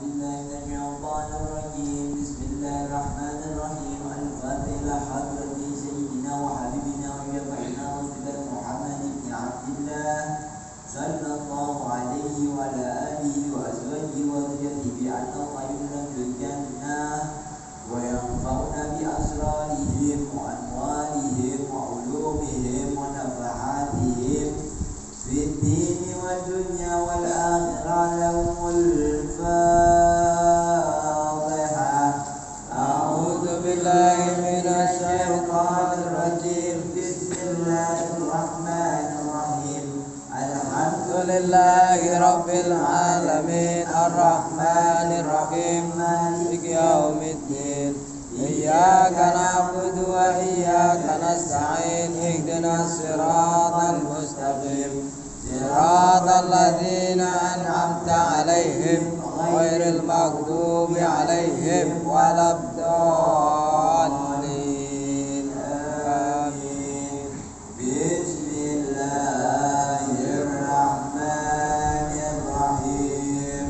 بالله من الشيطان الرجيم بسم الله الرحمن الرحيم الفاتحة إلى حضرة سيدنا وحبيبنا وشفيعنا رسول محمد بن عبد الله صلى الله عليه وعلى آله وأزواجه وذريته بأن الله يكرم الجنة وينفعنا بأسرارهم وأنوارهم وعلومهم ونفحاتهم في الدين والدنيا والآخرة. لهم الفاتحة. أعوذ بالله من الشيطان الرجيم بسم الله الرحمن الرحيم الحمد لله رب العالمين الرحمن الرحيم مالك يوم الدين إياك نعبد وإياك نستعين اهدنا الصراط المستقيم صراط الذين أنعمت عليهم غير المغضوب عليهم ولا الضالين آمين. بسم الله الرحمن الرحيم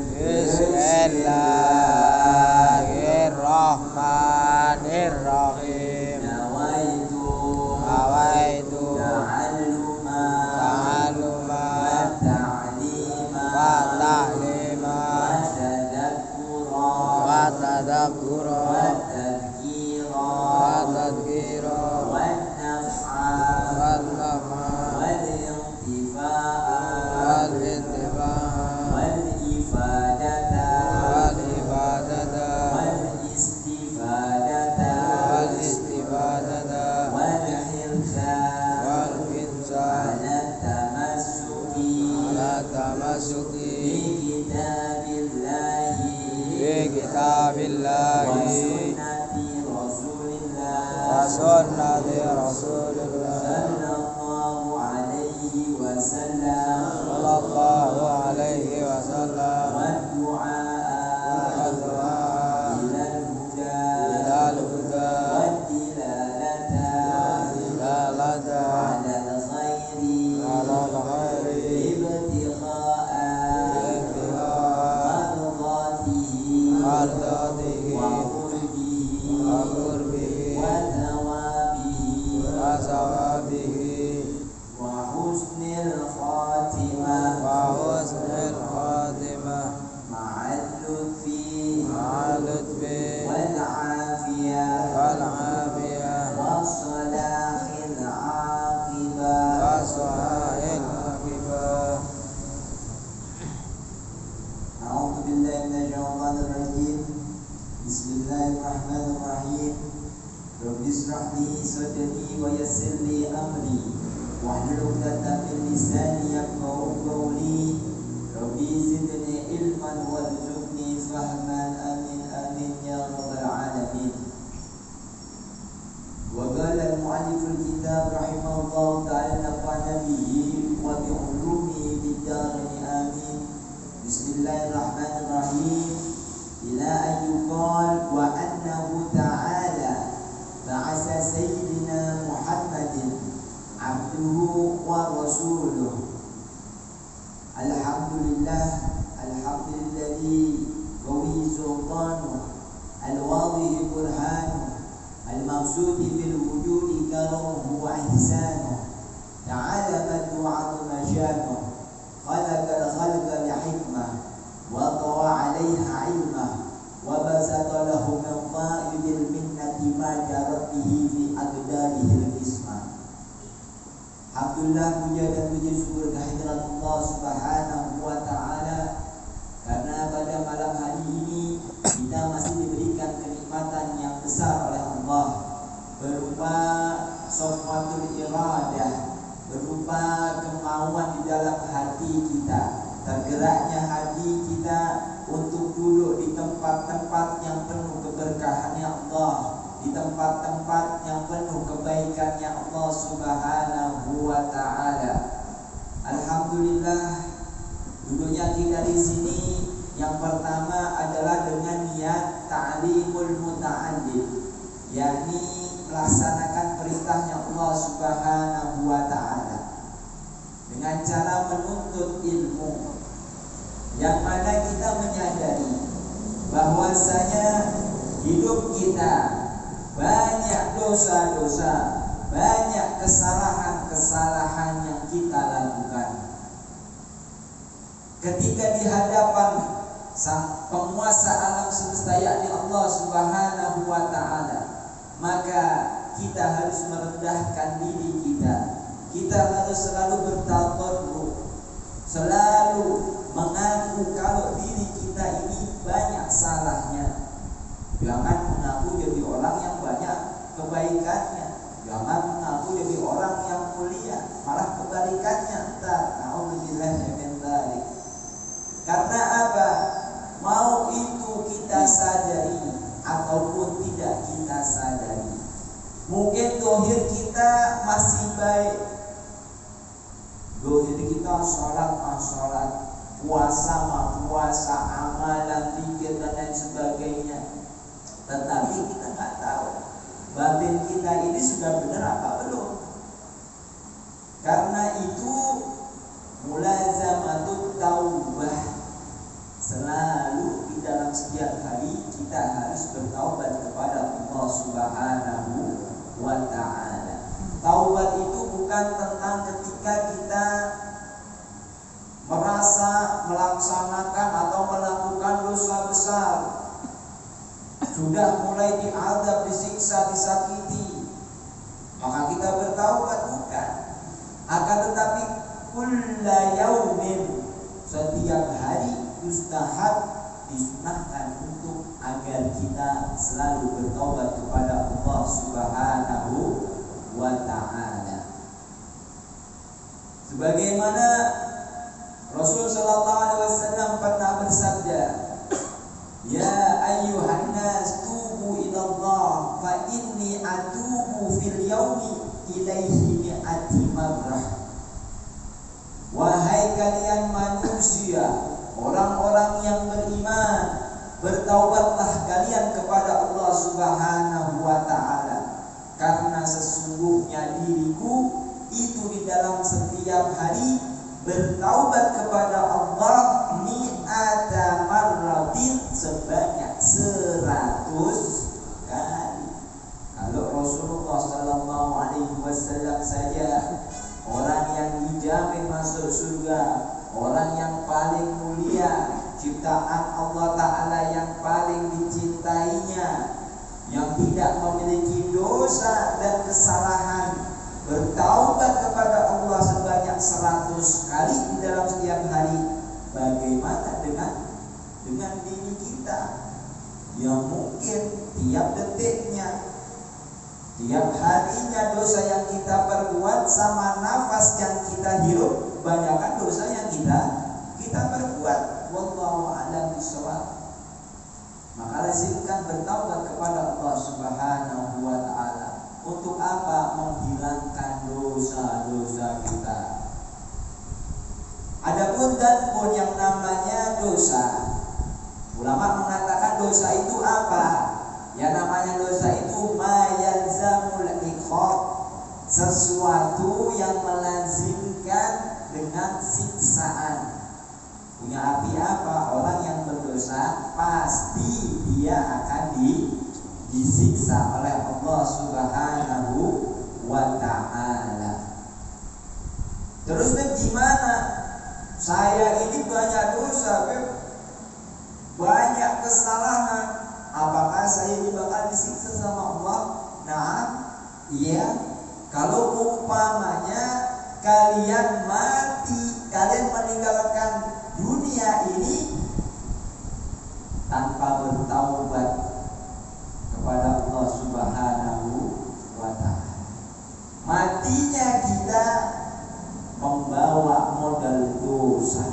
بسم الله الرحمن الرحيم نويت تعليما وتذكرا وتذكيرا والنفع والانتفاع والإفادة والاستفادة والحرص على التمسك بكتاب الله وسنة رسول الله صلى الله عليه وسلم والدعاء إلى الهدى والدلالة على الخير ابتغاء مرضاته وقربه وثوابه وحسن الخاتمة مع اللطف والعافية والصلاح العاقبة. أعوذ بالله من الشيطان الرجيم بسم الله الرحمن الرحيم رب اشرح لي صدري ويسر لي أمري واحلل عقدة من لساني يفقهوا قولي ربي زدني علما وارزقني فهما آمين آمين يا رب العالمين. وقال المؤلف الكتاب رحمه الله تعالى نفعنا به وبعلومه بالدارين آمين. بسم الله الرحمن الرحيم إلى أن يقال وأنه تعالى بعث سيدنا محمد عبده ورسوله. الحمد لله الذي قوي سلطانه الواضح برهانه المقصود بالوجود كرمه وإحسانه تعالى من وعظم شانه خلق الخلق لحكمة وطوى عليها علمه وبسط له من فائد المنة ما جرت به في أقداره القسمة. Alhamdulillah, puja dan puji syukur kehadirat Allah Subhanahu wa Ta'ala, karena pada malam hari ini kita masih diberikan kenikmatan yang besar oleh Allah berupa sofatul iradah, berupa kemauan di dalam hati kita, tergeraknya hati kita untuk duduk di tempat-tempat yang penuh keberkahannya Allah, di tempat-tempat yang penuh kebaikannya Allah Subhanahu wa Ta'ala. Alhamdulillah, duduknya kita di sini yang pertama adalah dengan niat ta'limul muta'allim, yakni melaksanakan perintahnya Allah Subhanahu wa Ta'ala dengan cara menuntut ilmu, yang mana kita menyadari hidup kita banyak dosa-dosa, banyak kesalahan-kesalahan yang kita lakukan. Ketika di hadapan Sang Penguasa alam semesta yakni Allah Subhanahu wa taala, maka kita harus merendahkan diri kita. Kita harus selalu bertawadhu, selalu mengaku kalau diri kita ini banyak salahnya. Jangan mengaku jadi orang yang banyak kebaikannya, jangan mengaku jadi orang yang mulia, malah kebalikannya. Na'udzubillah min dzalik. Karena apa? Mau itu kita sadari ataupun tidak kita sadari, mungkin dohir kita masih baik, dohir kita sholat, puasa, amalan, zikir dan lain sebagainya. Tetapi kita nggak tahu batin kita ini sudah benar apa belum. Karena itu mulazamatut taubah, selalu di dalam setiap hari kita harus bertaubat kepada Allah Subhanahu wa ta'ala. Taubat itu bukan tentang ketika kita merasa melaksanakan atau melakukan dosa besar, sudah mulai diazab, disiksa, disakiti, maka kita bertaubat, bukan. Akan tetapi kulla yaumin, setiap hari mustahab disunahkan untuk agar kita selalu bertaubat kepada Allah Subhanahu wa ta'ala. Sebagaimana Rasul sallallahu alaihi wasallam pernah bersabda, "Ya ayyuhan nas tubu ila Allah fa inni atubu fil yaumi ilaihi mi'ati marrah." Wahai kalian manusia, orang-orang yang beriman, bertaubatlah kalian kepada Allah Subhanahu wa ta'ala, karena sesungguhnya diriku itu di dalam setiap hari bertaubat kepada Allah mi'ata marratin, sebanyak 100 kali. Kalau Rasulullah sallallahu alaihi wasallam saja, orang yang dijamin masuk surga, orang yang paling mulia, ciptaan Allah Ta'ala yang paling dicintainya, yang tidak memiliki dosa dan kesalahan, bertaubat kepada Allah sebanyak 100 kali di dalam setiap hari. Bagaimana dengan diri kita yang mungkin tiap detiknya, tiap harinya dosa yang kita perbuat sama nafas yang kita hirup, banyakkan dosa yang kita perbuat. Wallahu a'lam bishawab. Maka lazimkan bertaubat kepada Allah Subhanahu wa ta'ala. Untuk apa? Menghilangkan dosa-dosa kita. Adapun dzanbun yang namanya dosa, ulama mengatakan dosa itu apa? Yang namanya dosa itu ma yalzamul iqab, sesuatu yang melazimkan dengan siksaan. Punya arti apa? Orang yang berdosa pasti dia akan disiksa oleh Allah Subhanahu wa ta'ala. Terus gimana? Saya ini banyak dosa, banyak kesalahan. Apakah saya ini bakal disiksa sama Allah? Nah, iya. Kalau umpamanya kalian mati, kalian meninggalkan dunia ini tanpa bertaubat kepada Allah Subhanahu wa ta'ala, matinya kita membawa modal dosa,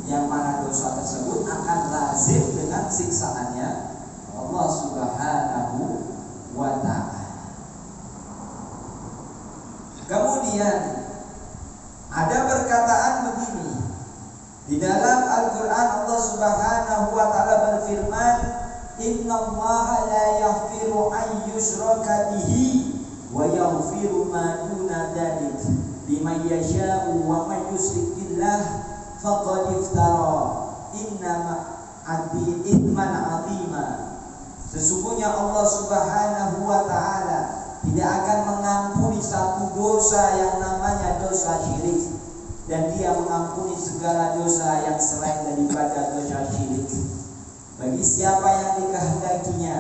yang mana dosa tersebut akan lazim dengan siksaannya Allah Subhanahu wa ta'ala. Kemudian ada perkataan begini di dalam Al-Quran. Allah Subhanahu wa ta'ala berfirman, "Innallaha la yaghfiru an yushraka bihi wa yaghfiru ma duna dzalik liman yasha'u wa man yusyrik billah faqad iftara itsman 'azima." Sesungguhnya Allah Subhanahu wa ta'ala tidak akan mengampuni satu dosa yang namanya dosa syirik, dan Dia mengampuni segala dosa yang selain daripada dosa syirik. Bagi siapa yang dikehendakinya,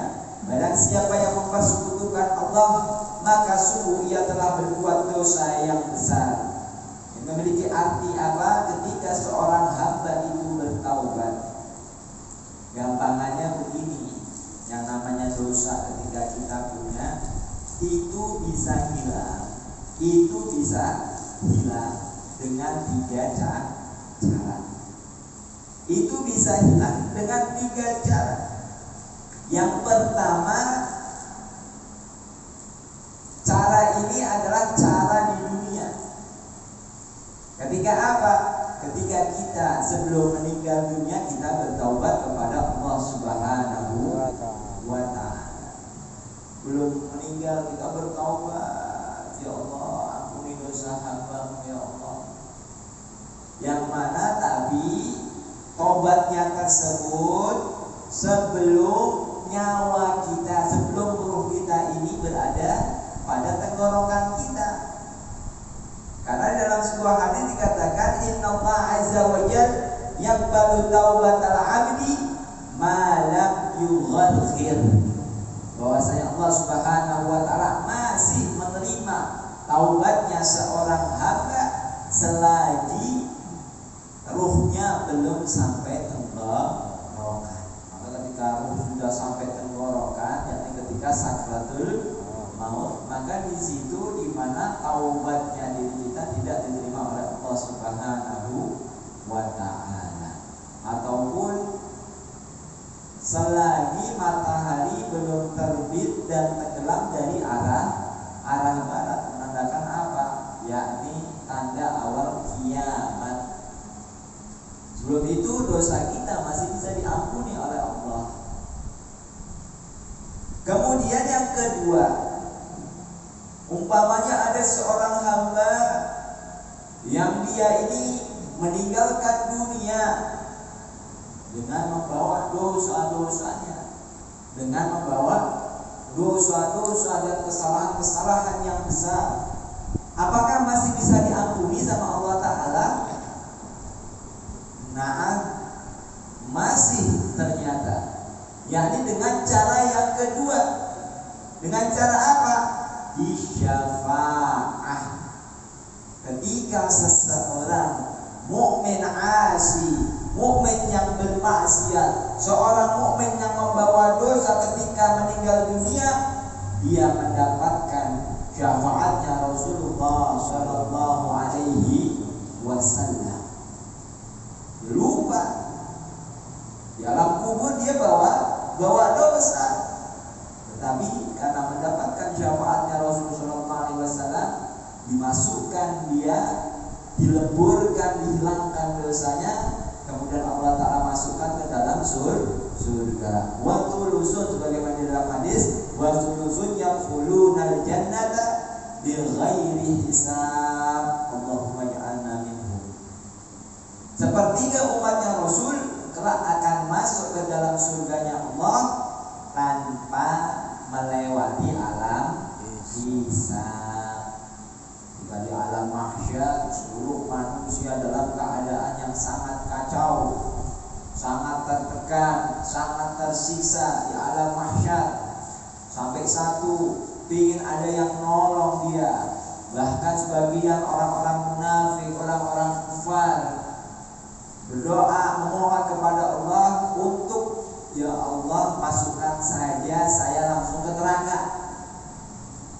barang siapa yang mempersekutukan Allah, maka sungguh ia telah berbuat dosa yang besar. Yang memiliki arti apa? Ketika seorang hamba itu bertaubat. Gampangannya begini, yang namanya dosa ketika kita punya itu bisa hilang dengan 3 cara. Itu bisa hilang dengan 3 cara. Yang pertama, cara ini adalah cara di dunia. Ketika apa? Ketika kita sebelum meninggal dunia kita bertaubat kepada Allah Subhanahu wa ta'ala. Belum meninggal kita bertaubat, ya Allah ampuni dosa hamba-Mu ya Allah. Yang mana tapi tobatnya tersebut sebelum nyawa kita, sebelum ruh kita ini berada pada tenggorokan kita. Karena dalam sebuah hadis dikatakan innallaha azza wa jalla yaqbalu taubatal 'abdi ma lam yugharghir. Bahwasanya Allah Subhanahu wa ta'ala masih menerima taubatnya seorang hamba selagi ruhnya belum sampai tenggorokan. Maka ketika ruh sudah sampai tenggorokan, yakni ketika sakratul maut, maka di situ di mana taubatnya diri kita tidak diterima oleh Allah Subhanahu wa ta'ala. Ataupun selagi matahari belum terbit dan tenggelam dari arah barat, menandakan apa? Yakni tanda awal kiamat. Sebelum itu dosa kita masih bisa diampuni oleh Allah. Kemudian yang kedua, umpamanya ada seorang hamba yang dia ini meninggalkan dunia dengan membawa dosa-dosanya, dengan membawa dosa-dosa dan kesalahan-kesalahan yang besar. Apakah masih bisa diampuni sama Allah Ta'ala? Nah, masih ternyata. Yakni dengan cara yang kedua. Dengan cara apa? Disyafaah. Ketika seseorang mukmin asi, mukmin yang bermaksiat, seorang mukmin yang membawa dosa ketika meninggal dunia, dia mendapatkan syafaatnya Rasulullah Sallallahu Alaihi Wasallam. Lupa di alam kubur dia bawa dosa, tetapi karena mendapatkan syafaatnya Rasulullah Sallallahu Alaihi Wasallam, dimasukkan dia, dileburkan, dihilangkan dosanya. Kemudian Allah Ta'ala masukkan ke dalam surga. Wa tulusun, sebagaimana di dalam hadis, wa tulusun yaqulunal jannata bighairi hisab. Allahumma ja'alna minhum. Sepertiga umatnya Rasul kelak akan masuk ke dalam surganya Allah tanpa melewati alam hisab. Jika di alam mahsyar seluruh manusia dalam keadaan yang sangat kacau, sangat tertekan, sangat tersiksa di alam mahsyar, sampai satu ingin ada yang nolong dia. Bahkan sebagian orang-orang munafik, orang-orang kufar berdoa memohon kepada Allah untuk, ya Allah masukkan saja saya langsung ke neraka.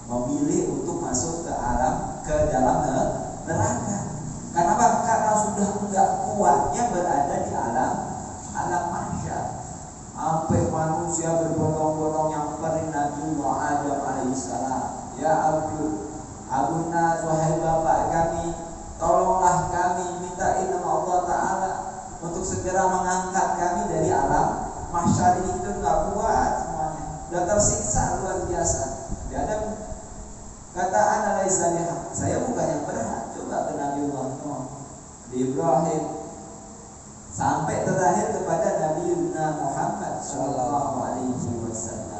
Memilih untuk masuk ke dalam neraka. Kenapa? Karena sudah enggak kuatnya berada di alam mahsyar. Sampai manusia berbondong-bondong yang nyamperin Nabiullah Adam alaihissalam. Ya Abuna, wahai bapak kami, tolonglah kami, mintain nama Allah Ta'ala untuk segera mengangkat kami dari alam mahsyar ini. Itu enggak kuat semuanya, sudah tersiksa luar biasa. Tidak ada. Kata analisa, saya bukan yang berhak. Coba ke Nabiullah Nuh, di Ibrahim, sampai terakhir kepada Nabi Muhammad Sallallahu Alaihi Wasallam.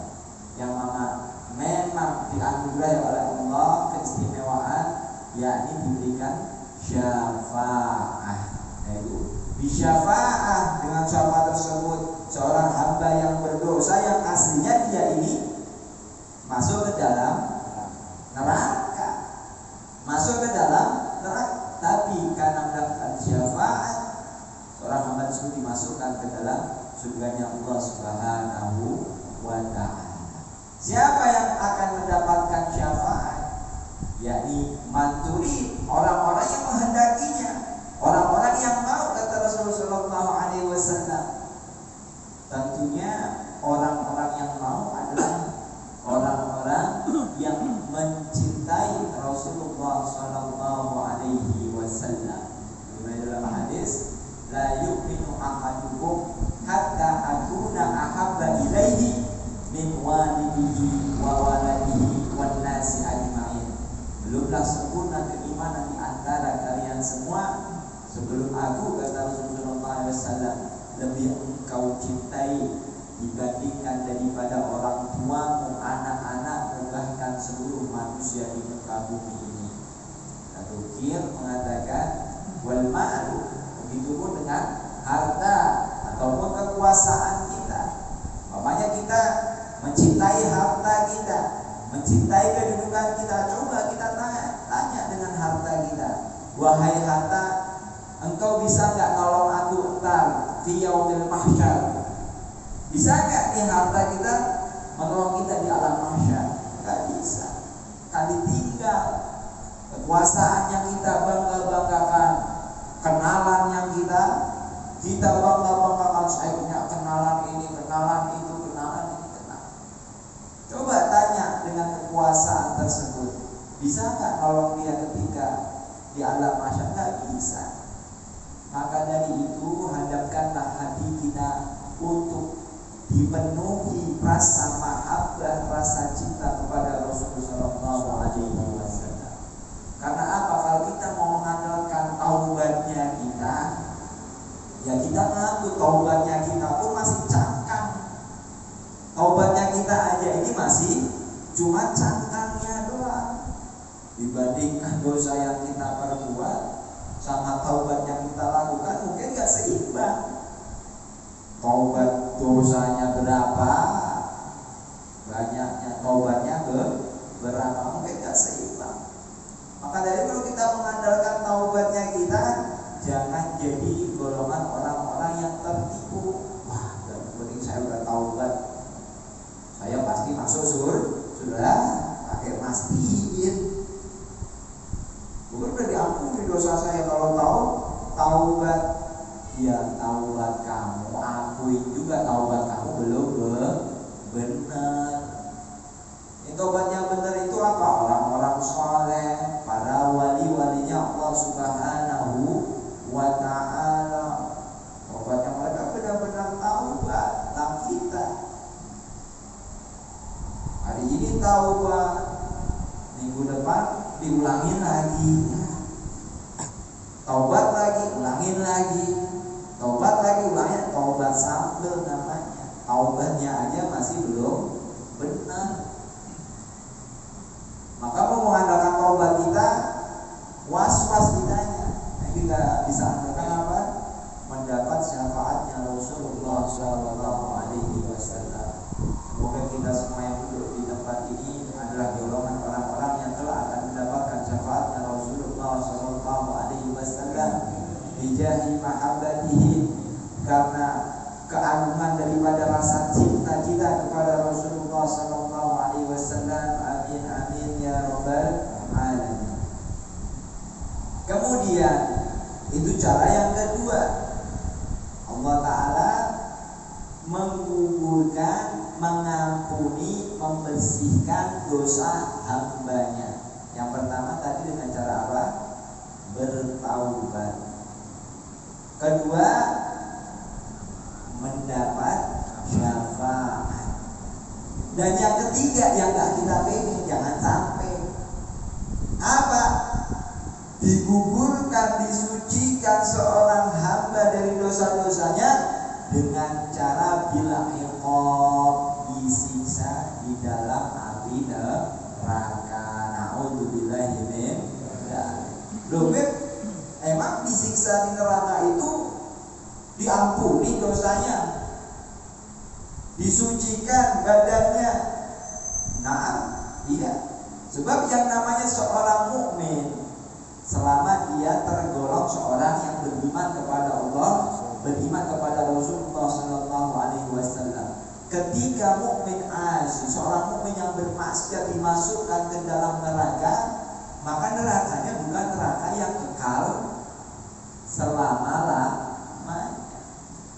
yakni diberikan syafaat. Yaitu bisyafa'ah, dengan syafaat tersebut seorang hamba yang berdosa yang aslinya dia ini masuk ke dalam neraka, tapi karena mendapatkan syafaat seorang hamba tersebut dimasukkan ke dalam surganya Allah Subhanahu wa ta'ala. Siapa yang akan mendapatkan syafaat? Yakni manturi, orang-orang yang menghendakinya, orang-orang yang mau, kata Rasulullah sallallahu alaihi wasallam. Tentunya orang-orang yang mau adalah orang-orang yang mencintai Rasulullah sallallahu alaihi wasallam. Dalam hadis, la yu'minu ahadukum hatta akuna ahabba ilaihi min walidihi wa waladihi wan nasi ajma'in. Belumlah sempurna keimanan di antara kalian semua sebelum aku, kata Rasulullah SAW, lebih engkau cintai dibandingkan daripada orang tuamu, anak-anakmu, bahkan seluruh manusia di muka bumi ini. Al-Qur'an mengatakan wal ma'lu, begitupun dengan harta ataupun kekuasaan kita. Makanya kita mencintai harta kita, mencintai kedudukan kita. Coba kita tanya dengan harta kita, wahai harta, engkau bisa nggak nolong aku entar di yaumil mahsyar? Bisa nggak nih harta kita menolong kita di alam mahsyar? Nggak bisa. Kali tinggal kekuasaan yang kita bangga-banggakan, kenalan yang kita bangga-banggakan, saya punya kenalan ini, kenalan itu, kenalan ini, kenalan. Coba tanya dengan kekuasaan tersebut, bisa nggak nolong dia ketika di alam mahsyar? Nggak bisa. Maka dari itu hadapkanlah hati kita untuk dipenuhi rasa mahabbah, rasa cinta kepada Rasulullah SAW. Karena apa? Kalau kita mau mengandalkan taubatnya kita, ya kita ngaku taubatnya kita pun masih cangkang. Taubatnya kita aja ini masih cuma cangkangnya doang. Dibandingkan dosa yang kita perbuat sama taubat yang kita lakukan, mungkin gak seimbang. Taubat dosanya berapa, banyaknya taubatnya berapa, mungkin gak seimbang. Maka dari itu kita mengandalkan taubatnya kita, jangan jadi golongan orang-orang yang tertipu. Wah, yang penting saya udah taubat, saya pasti masuk surga, pakai mastiin. Bukan udah diampuni dosa saya kalau taubat. Ya taubat kamu, akuin juga taubat kamu belum benar. Taubat yang benar itu apa? Orang-orang soleh, para wali-walinya Allah Subhanahu wa ta'ala. Taubat yang mereka benar-benar taubat. Tak kita hari ini taubat, minggu depan diulangin lagi, taubat lagi, ulangin lagi, taubat lagi, ulangin. Taubat sambel namanya. Taubatnya aja masih belum benar. Maka mau mengandalkan taubat kita, was-was kitanya. Nah, kita bisa andalkan apa? Mendapat syafaatnya Rasulullah SAW. Semoga kita semua yang duduk di tempat ini adalah golongan orang-orang yang telah akan mendapatkan syafaatnya Rasulullah SAW. Bijahi mahabbatihi, karena keagungan daripada rasa cinta kita kepada Rasulullah SAW. Amin amin ya rabbal alamin. Kemudian itu cara yang kedua, Allah Ta'ala menggugurkan, mengampuni, membersihkan dosa hambanya. Yang pertama tadi dengan cara apa? Bertaubat. Kedua, mendapat syafaat. Dan yang ketiga yang gak kita pengen, jangan sampai apa? Digugurkan, disucikan seorang hamba dari dosa-dosanya dengan cara bila iqab, disiksa di dalam api neraka. Na'udzubillahi min dzalik. dosanya, disucikan badannya. Nah, iya. Sebab yang namanya seorang mukmin, selama dia tergolong seorang yang beriman kepada Allah, beriman kepada Rasulullah Sallallahu Alaihi Wasallam. Ketika mukmin asli, seorang mukmin yang bermaksiat dimasukkan ke dalam neraka, maka nerakanya bukan neraka yang kekal selama-lamanya.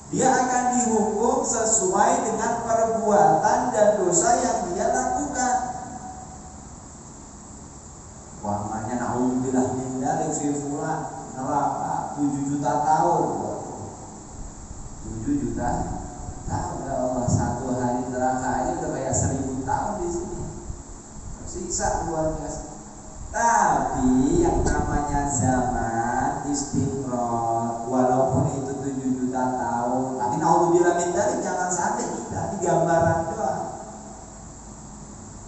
Dia akan dihukum sesuai dengan perbuatan dan dosa yang dia lakukan. Wahmanya naudzubillah min dzalik fi fulan neraka 7 juta tahun. 7 juta tahun ya Allah, satu hari neraka aja udah kayak 1000 tahun di sini. Siksa luar biasa. Tapi yang namanya zaman istimror, walaupun itu 7 juta tahun, tapi naudzubillah min dzalik, jangan sampai kita di gambaran doang.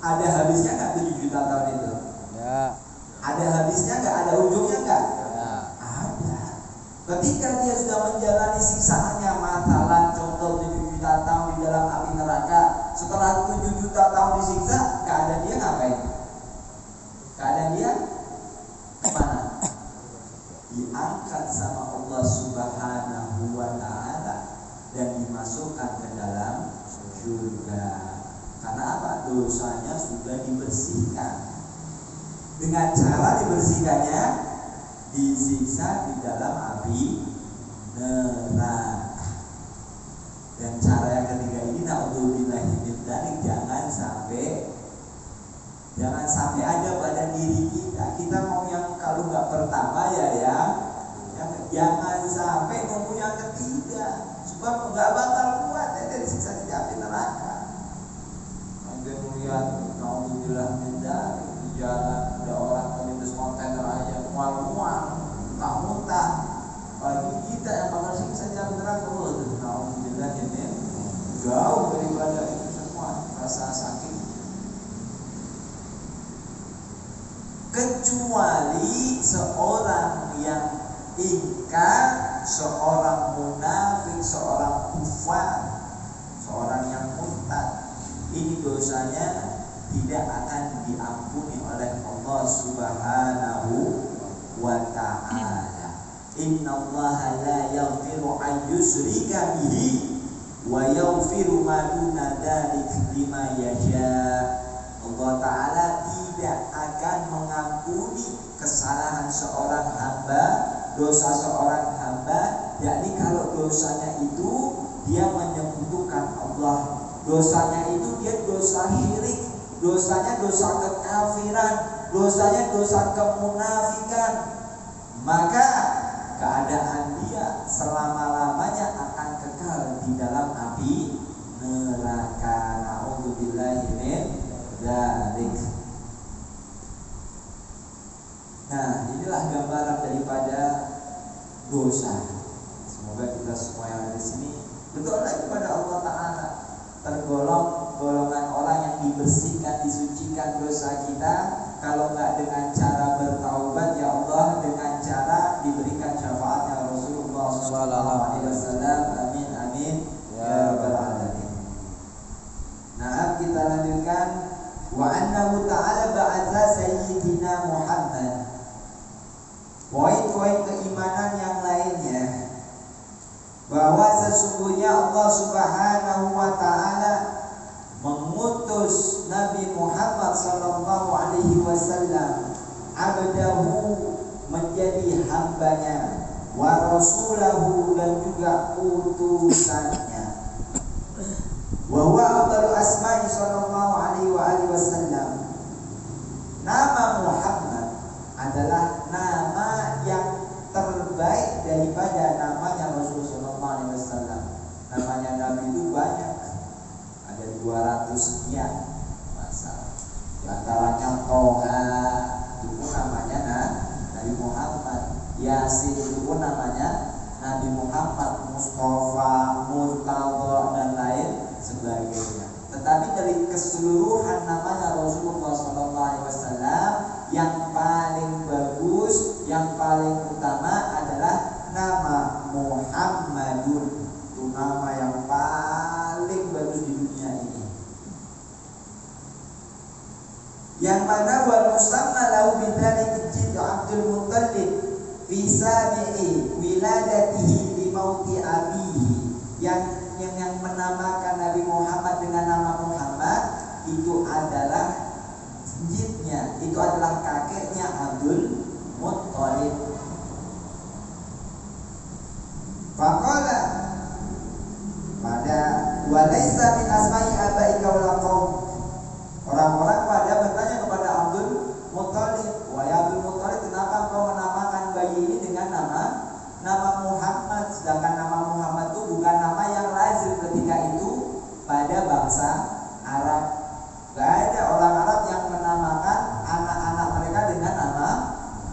Ada habisnya enggak 7 juta tahun itu? Ya. Ada habisnya enggak? Ada ujungnya enggak? Ya. Ada. Ketika dia sudah menjalani siksaannya, masalah contoh 7 juta tahun di dalam api neraka, setelah 7 juta tahun disiksa, keadaan dia ngapain? Keadaan dia kemana? Diangkat sama Allah Subhanahu wa ta'ala dan dimasukkan ke dalam surga. Karena apa? Dosanya sudah dibersihkan. Dengan cara dibersihkannya, disiksa di dalam api neraka. Dan cara yang ketiga ini, naudzubillahi min dzalik, jangan sampai ada pada diri kita. Kita mau yang kalau nggak pertama jangan sampai nunggu yang ketiga, sebab nggak bakal kuat dari siksa di api neraka. Mungkin melihat naudzubillah min dzalik, di jalan ada orang melintas kontainer aja mual-mual, muntah-muntah. Bagi kita yang bakal siksa di api neraka, naudzubillah ini jauh daripada itu semua rasa sakit. Kecuali seorang yang ingkar, seorang munafik, seorang kufar, seorang yang murtad, ini dosanya tidak akan diampuni oleh Allah Subhanahu wa ta'ala. Innallaha la yaghfiru an yushrika bihi wa yaghfiru ma duna dzalika liman yasha. Allah Ta'ala tidak akan mengampuni kesalahan seorang hamba, dosa seorang hamba, yakni kalau dosanya itu dia menyekutukan Allah, dosanya itu dia dosa syirik, dosanya dosa kekafiran, dosanya dosa kemunafikan, maka keadaan dia selama-lamanya akan kekal di dalam api neraka. Na'udzubillahi min dzalik. Nah, inilah gambaran daripada dosa. Semoga kita semua yang ada di sini berdoa kepada Allah Ta'ala, tergolong golongan orang yang dibersihkan, disucikan dosa kita. Kalau enggak dengan cara bertaubat, ya Allah, dengan cara diberikan syafaatnya Rasulullah SAW. Amin amin ya rabbal alamin. Nah, kita lanjutkan. Wa annahu ta'ala ba'atha sayyidina Muhammad. Poin-poin keimanan yang lainnya, bahwa sesungguhnya Allah Subhanahu wa ta'ala mengutus Nabi Muhammad sallallahu alaihi wasallam, abdahu, menjadi hambanya, wa rasulahu, dan juga utusannya. Wa huwa afdalu asma'i sallallahu alaihi wa alihi wasallam. Nama Muhammad adalah nama yang terbaik daripada namanya Rasul sallallahu alaihi wasallam. Namanya Nabi itu banyak, ada 200 sekian masalah. Di antaranya Toha, itu pun namanya Nabi Muhammad. Yasin itu pun namanya Nabi Muhammad. Mustafa, Murtadha, dan lain sebagainya. Tetapi dari keseluruhan namanya Rasulullah SAW, yang paling bagus, yang paling utama adalah nama Muhammadun. Itu nama yang mana wal musamma lahu bidzalika jiddu Abdul Muttalib fi sabi'i wiladatihi li mauti abihi, yang menamakan Nabi Muhammad dengan nama Muhammad itu adalah jidnya, itu adalah kakeknya Abdul Muttalib. Faqala pada walaisa min asma'i abaika wala qaum, orang-orang pada bertanya kepada Abdul Muttalib, wahai Abdul Muttalib, kenapa engkau menamakan bayi ini dengan nama Muhammad, sedangkan nama Muhammad itu bukan nama yang lazim ketika itu pada bangsa Arab. Gak ada orang Arab yang menamakan anak-anak mereka dengan nama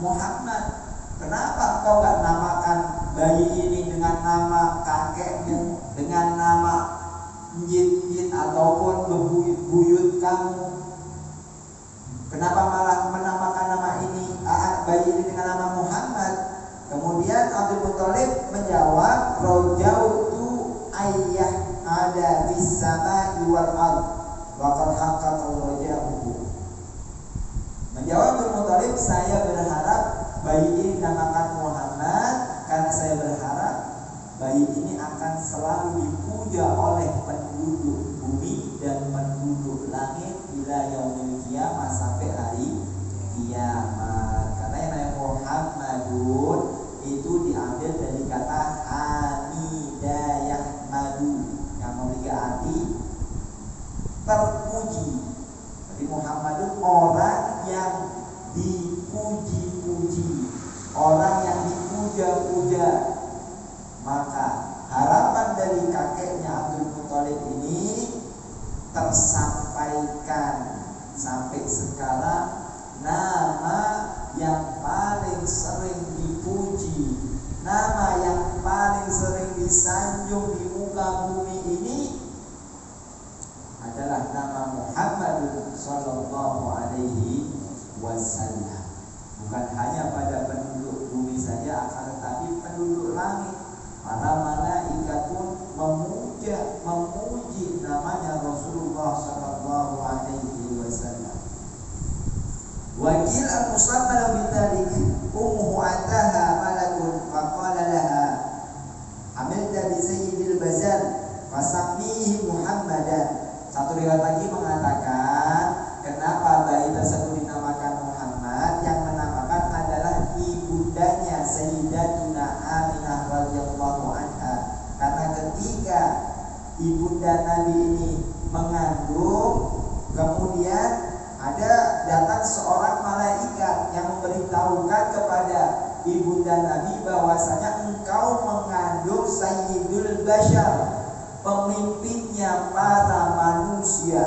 Muhammad. Kenapa engkau gak namakan bayi ini dengan nama kakekmu, dengan nama njit-njit ataupun bebuyut kamu? Kenapa malah menamakan nama ini, bayi ini dengan nama Muhammad? Kemudian Abdul Muttalib menjawab, rojautu ayah ada fis sama'i wal ard wa qad haqqaqa rojahu. Menjawab Abdul Muttalib, saya berharap bayi ini dinamakan Muhammad karena saya berharap bayi ini akan selalu dipuja oleh penduduk bumi dan penduduk langit ila yaumil qiyamah, sampai hari kiamat. Karena yang namanya Muhammadun itu diambil dari kata hamidayah madu yang memiliki arti terpuji. Jadi Muhammadun orang yang dipuji-puji, orang yang dipuja-puja. Maka harapan dari kakeknya Abdul Muttalib ini tersampaikan sampai sekarang. Nama yang paling sering dipuji, nama yang paling sering disanjung di muka bumi ini adalah nama Muhammad sallallahu alaihi wasallam. Bukan hanya pada penduduk bumi saja, akan tetapi penduduk langit, para malaikat pun memuji namanya Rasulullah sallallahu alaihi wasallam. Wakil al-musamma bidzalik ummuhu ataha malakun faqala laha amilta bi sayyidil bazar fasammihi Muhammadan. Satu riwayat lagi mengatakan kenapa bayi tersebut dinamakan Muhammad, yang menamakan adalah ibundanya Sayyidatuna Aminah radhiyallahu anha. Karena ketika ibunda Nabi ini mengandung, kemudian ada datang seorang malaikat yang memberitahukan kepada ibunda Nabi bahwasanya engkau mengandung Sayyidul Bashar, pemimpinnya para manusia.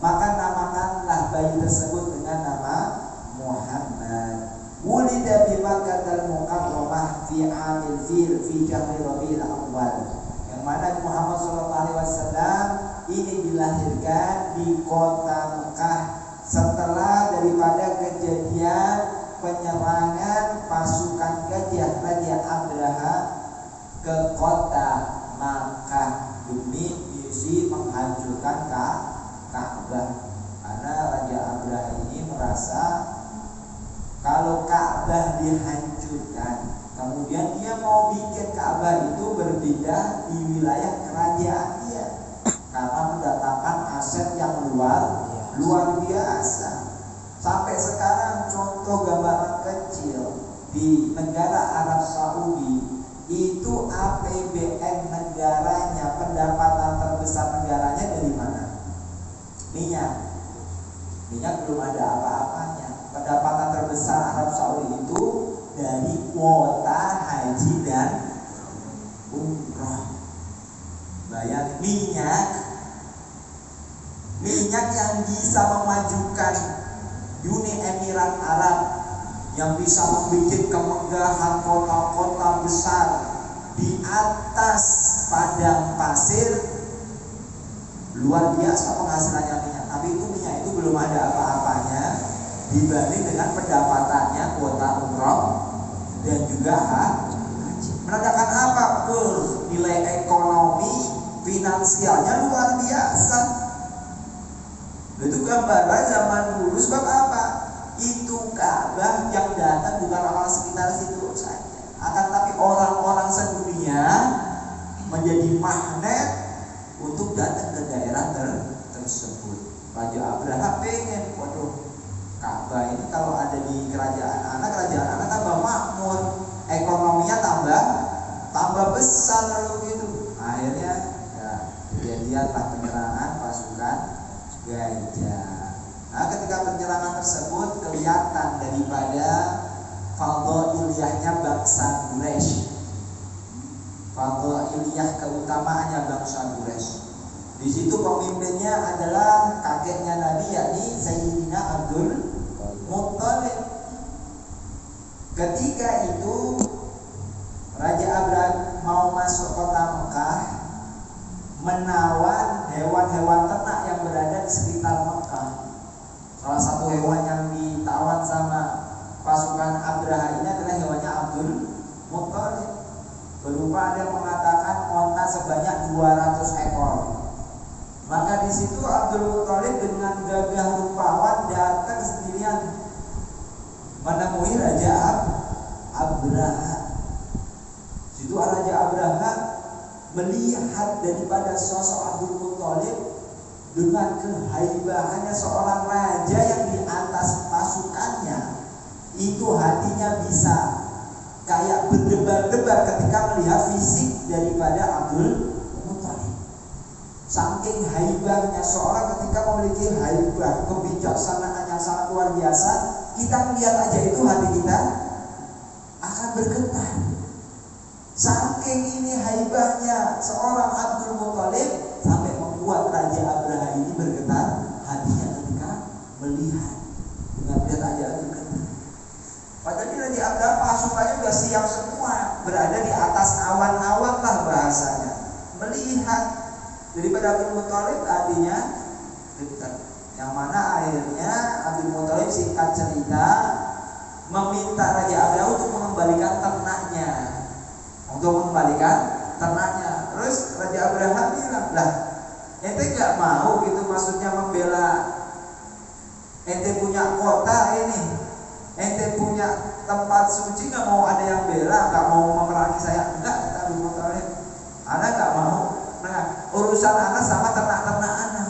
Maka namakanlah bayi tersebut dengan nama Muhammad. Wulida bi Makkah al-Mukarramah fi amil fil fi syahri Rabiul Awwal. Yang mana Muhammad sallallahu alaihi wasallam ini dilahirkan di kota Mekah setelah daripada kejadian penyerangan pasukan Gajah Raja Abraha ke kota Makkah demi misi menghancurkan Ka'bah. Karena Raja Abraha ini merasa kalau Ka'bah dihancurkan, kemudian dia mau bikin Ka'bah itu berbeda di wilayah kerajaan dia, karena mendatangkan aset yang luar biasa. Sampai sekarang contoh gambaran kecil di negara Arab Saudi itu APBN negaranya, pendapatan terbesar negaranya dari mana? Minyak belum ada apa-apanya. Pendapatan terbesar Arab Saudi itu dari kuota haji dan umrah. Bayang, minyak yang bisa memajukan Uni Emirat Arab, yang bisa membuat kemegahan kota-kota besar di atas padang pasir. Luar biasa penghasilannya minyak. Tapi itu minyak itu belum ada apa-apanya dibanding dengan pendapatannya kuota umroh dan juga haji. Menandakan apa? Nilai ekonomi finansialnya luar biasa. Itu gambaran zaman dulu. Sebab apa? Itu Ka'bah yang datang bukan orang sekitar situ saja, akan tapi orang-orang sedunia menjadi magnet untuk datang ke daerah tersebut. Raja Abraha pengen, waduh, Ka'bah ini kalau ada di kerajaan anak tambah makmur, ekonominya tambah besar lalu gitu. Akhirnya ya lihatlah penyerangan pasukan gajah. Nah, ketika penyerangan tersebut kelihatan daripada fadhailiyahnya bangsa Quraisy. Fadhailiyah keutamaannya bangsa Quraisy. Di situ pemimpinnya adalah kakeknya Nabi, yakni Sayyidina Abdul Muttalib. Ketika itu Raja Abraham mau masuk kota Mekah, menawan hewan-hewan ternak yang berada di sekitar Mekah. Salah satu hewan yang ditawan sama pasukan Abraha ini adalah hewannya Abdul Muttalib. Berupa ada yang mengatakan onta sebanyak 200 ekor. Maka di situ Abdul Muttalib dengan gagah rupawan datang sendirian menemui Raja Abraha. Situ Raja Abraha melihat daripada sosok Abdul Muttalib dengan kehaibahannya seorang raja yang di atas pasukannya, itu hatinya bisa kayak berdebar-debar ketika melihat fisik daripada Abdul Muttalib. Saking haibahnya seorang ketika memiliki haibah, kebijaksanaan yang sangat luar biasa, kita melihat aja itu hati kita akan bergetar. Saking ini haibahnya seorang Abdul Muttalib sampai membuat Raja Abraha ini bergetar hatinya ketika melihat. Dengan melihat aja bergetar. Padahal Raja Abraha pasukannya sudah siap semua, berada di atas awan-awan lah bahasanya. Melihat daripada Abdul Muttalib hatinya getar. Yang mana akhirnya Abdul Muttalib singkat cerita meminta Raja Abraha untuk mengembalikan ternaknya. Terus Raja Abraha bilang, lah ente gak mau gitu, maksudnya membela, ente punya kota ini, ente punya tempat suci, gak mau ada yang bela, gak mau memerangi saya. Enggak, kata Abdul Muttalib, anak gak mau. Nah, urusan anak sama ternak-ternak anak.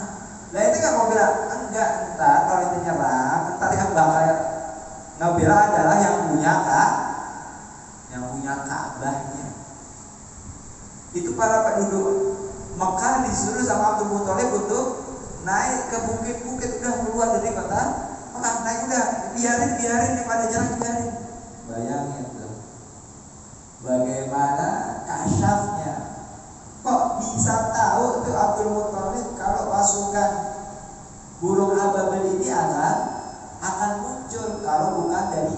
Lah ente gak mau bela? Enggak, entar kalau ente nyerang, entar yang bakal ngebela adalah yang punya Ka'bahnya. Itu para penduduk Mekah disuruh sama Abdul Muttalib untuk naik ke bukit-bukit, udah keluar dari kota Mekah, naik udah, biarin daripada jalan biarin. Bayangin tuh bagaimana kasyafnya. Kok bisa tahu tuh Abdul Muttalib kalau pasukan burung ababil ini akan muncul kalau bukan dari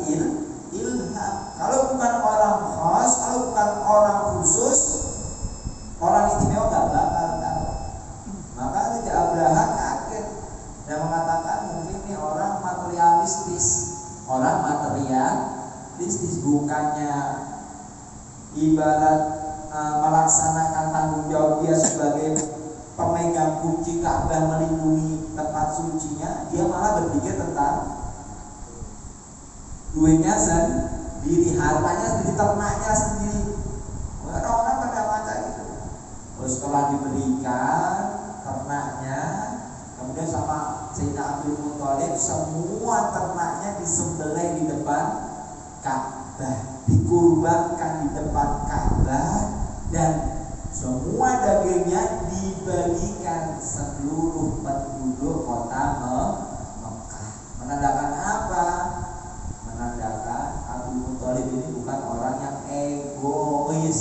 ilham, kalau bukan orang khas, kalau bukan orang khusus, orang istimewa gak bakal tahu. Maka Raja Abraha kaget dan mengatakan mungkin ini orang materialistis, bukannya ibarat melaksanakan tanggung jawab dia sebagai pemegang kunci Ka'bah melindungi tempat sucinya, dia malah berpikir tentang duitnya sendiri, hartanya sendiri, ternaknya sendiri. Orang-orang pada macam itu. Terus setelah diberikan ternaknya, kemudian sama Sayyidina Abdul Muttalib semua ternaknya disembelih di depan Ka'bah, dikurbankan di depan Ka'bah, dan semua dagingnya dibagikan seluruh penduduk kota Mekah. Menandakan apa? Menandakan Abdul Muttalib ini bukan orang yang egois,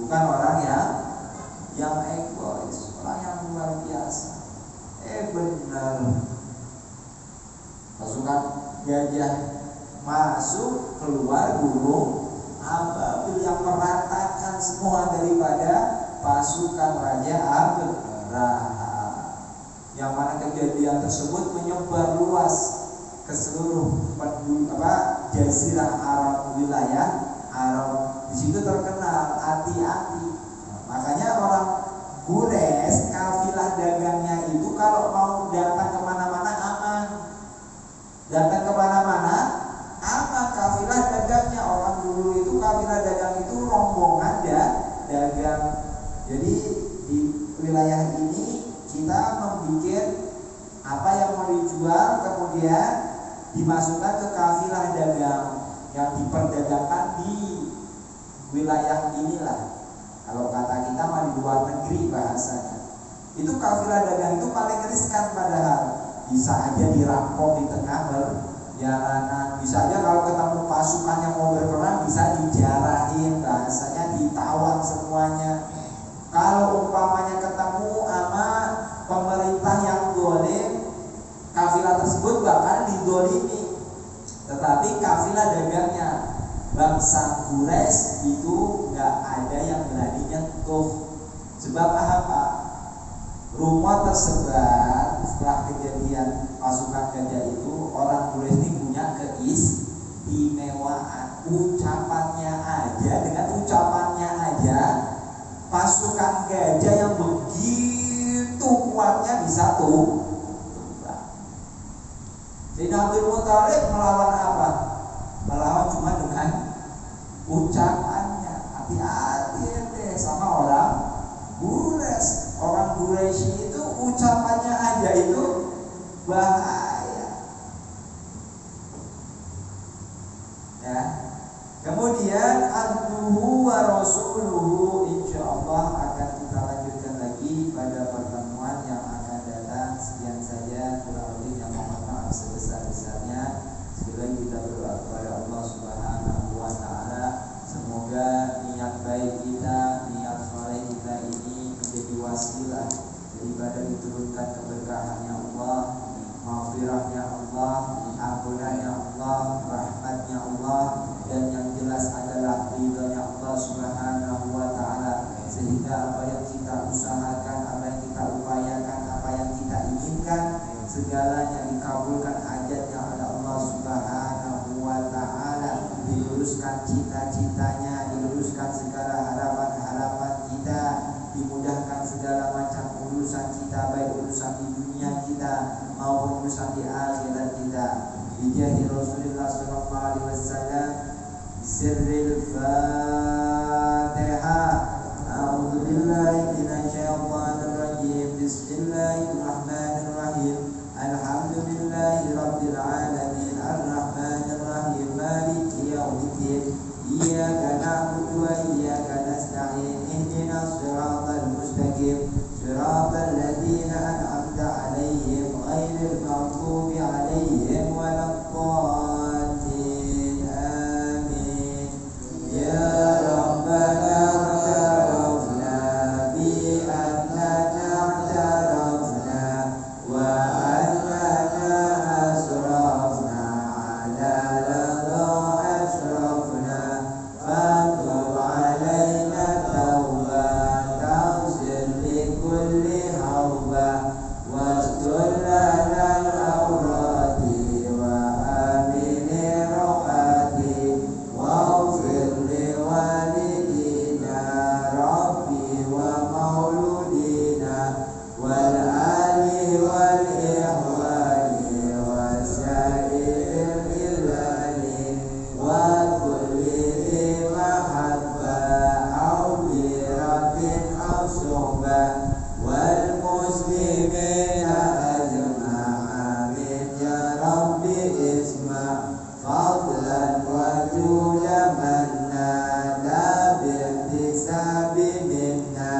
bukan orang yang egois, orang yang luar biasa. Benar, pasukan gajah masuk keluar burung ababil yang meratakan semua daripada pasukan Raja Abraha. Yang mana kejadian tersebut menyebar luas ke seluruh jazirah Arab, wilayah Arab. Di situ terkenal hati-hati. Makanya orang Quraisy, kafilah dagangnya itu kalau mau datang kemana-mana dulu itu kafilah dagang itu rombongan dagang. Jadi di wilayah ini kita membuat apa yang mau dijual kemudian dimasukkan ke kafilah dagang yang diperdagangkan di wilayah inilah. Kalau kata kita mah di luar negeri bahasanya. Itu kafilah dagang itu paling riskan, padahal bisa aja dirampok di tengah perjalanan. Bisa aja kalau ketemu pasukan yang mau berperang bisa dijarahin, bahasanya ditawan semuanya. Kalau umpamanya ketemu sama pemerintah yang dolim, kafilah tersebut bakal didolimi. Tetapi kafilah dagangnya bangsa Quraisy itu nggak ada yang berani nyentuh. Sebab apa? Rumor tersebar setelah kejadian pasukan gajah itu, orang Quraisy ini punya keistimewaan. Dengan ucapannya aja pasukan gajah yang begitu kuatnya bisa tumbang. Jadi Abdul Muthalib melawan apa? Melawan cuma dengan ucapannya. Hati-hati deh sama orang Quraisy. Orang Quraisy itu ucapannya aja itu bahaya. Ya. Kemudian abduhu wa rasuluhu, insyaallah akan kita lanjutkan lagi pada pertemuan yang akan datang. Sekian saja, kurang lebih yang mohon maaf sebesar-besarnya. Sekali lagi kita berdoa kepada Allah Subhanahu wa taala, semoga niat baik kita, niat saleh kita ini menjadi wasilah daripada diturunkan keberkahannya Allah, maghfirahnya Allah, ampunannya Allah, rahmatnya Allah, dan yang jelas adalah ridhonya Allah Subhanahu wa taala, sehingga apa yang kita usahakan, apa yang kita upayakan, apa yang kita inginkan, segalanya dikabulkan hajatnya oleh Allah Subhanahu wa taala, diluruskan cita-citanya, diluruskan segala harapan-harapan kita, dimudahkan segala macam urusan kita, baik urusan di dunia kita maupun urusan di akhirat kita. Bijahi Rasulullah sallallahu alaihi wasallam, sirril Fatihah. A'udzu billahi minasyaitonir rajim. Bismillahirrahmanirrahim. Alhamdulillahi rabbil alamin, arrahmanir rahim, maliki yaumiddin. Iyyaka na'budu wa iyyaka nasta'in. Ihdinas siratal mustaqim, siratal ladzina an'amta 'alaihim ghairil maghdubi 'alaihim waladdallin. Amin. Ya Rabbana i'tarafna bi annana i'tarafna wa annana asrafna 'ala ladha asrafna, fatub 'alaina tawbah taghfir li kulli hawbah wastur lana al-awrati wa amini rohati waghfir li walidina rabbi wa mauludina wal ali wal ihwani wa sa'iril ilali wa kulli mahabba au biratin au sohbah wal muslimina ajma'a min ya rabbi isma' fadlan wa judamanna la bi'tisabi minna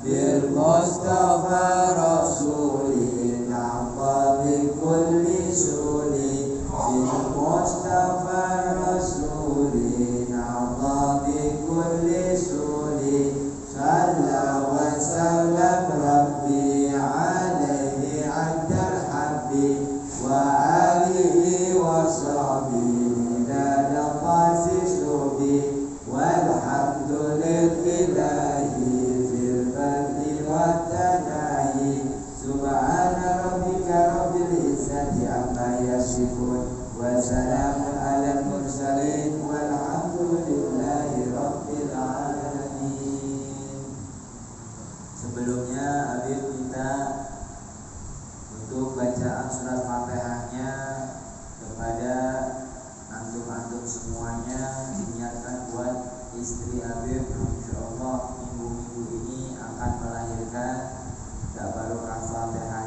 bil mustafa rasulina bi kulli suli bil mustafa rasulina bi kulli suli salla wa sallam rabbi alaihi adal habbi wa alihi wa sahbihi dada qasi subi walhamdulillahi fil fadli wa tanahi subhana rabbika rabbil izzati amma yasifun wa salamun alal mursalin walhamdulillahi rabbil alamin. Sebelumnya Habib minta untuk bacaan surat Fatihahnya kepada antum-antum semuanya diniatkan istri Habib insyaallah minggu-minggu ini akan melahirkan, tak baru Fatihah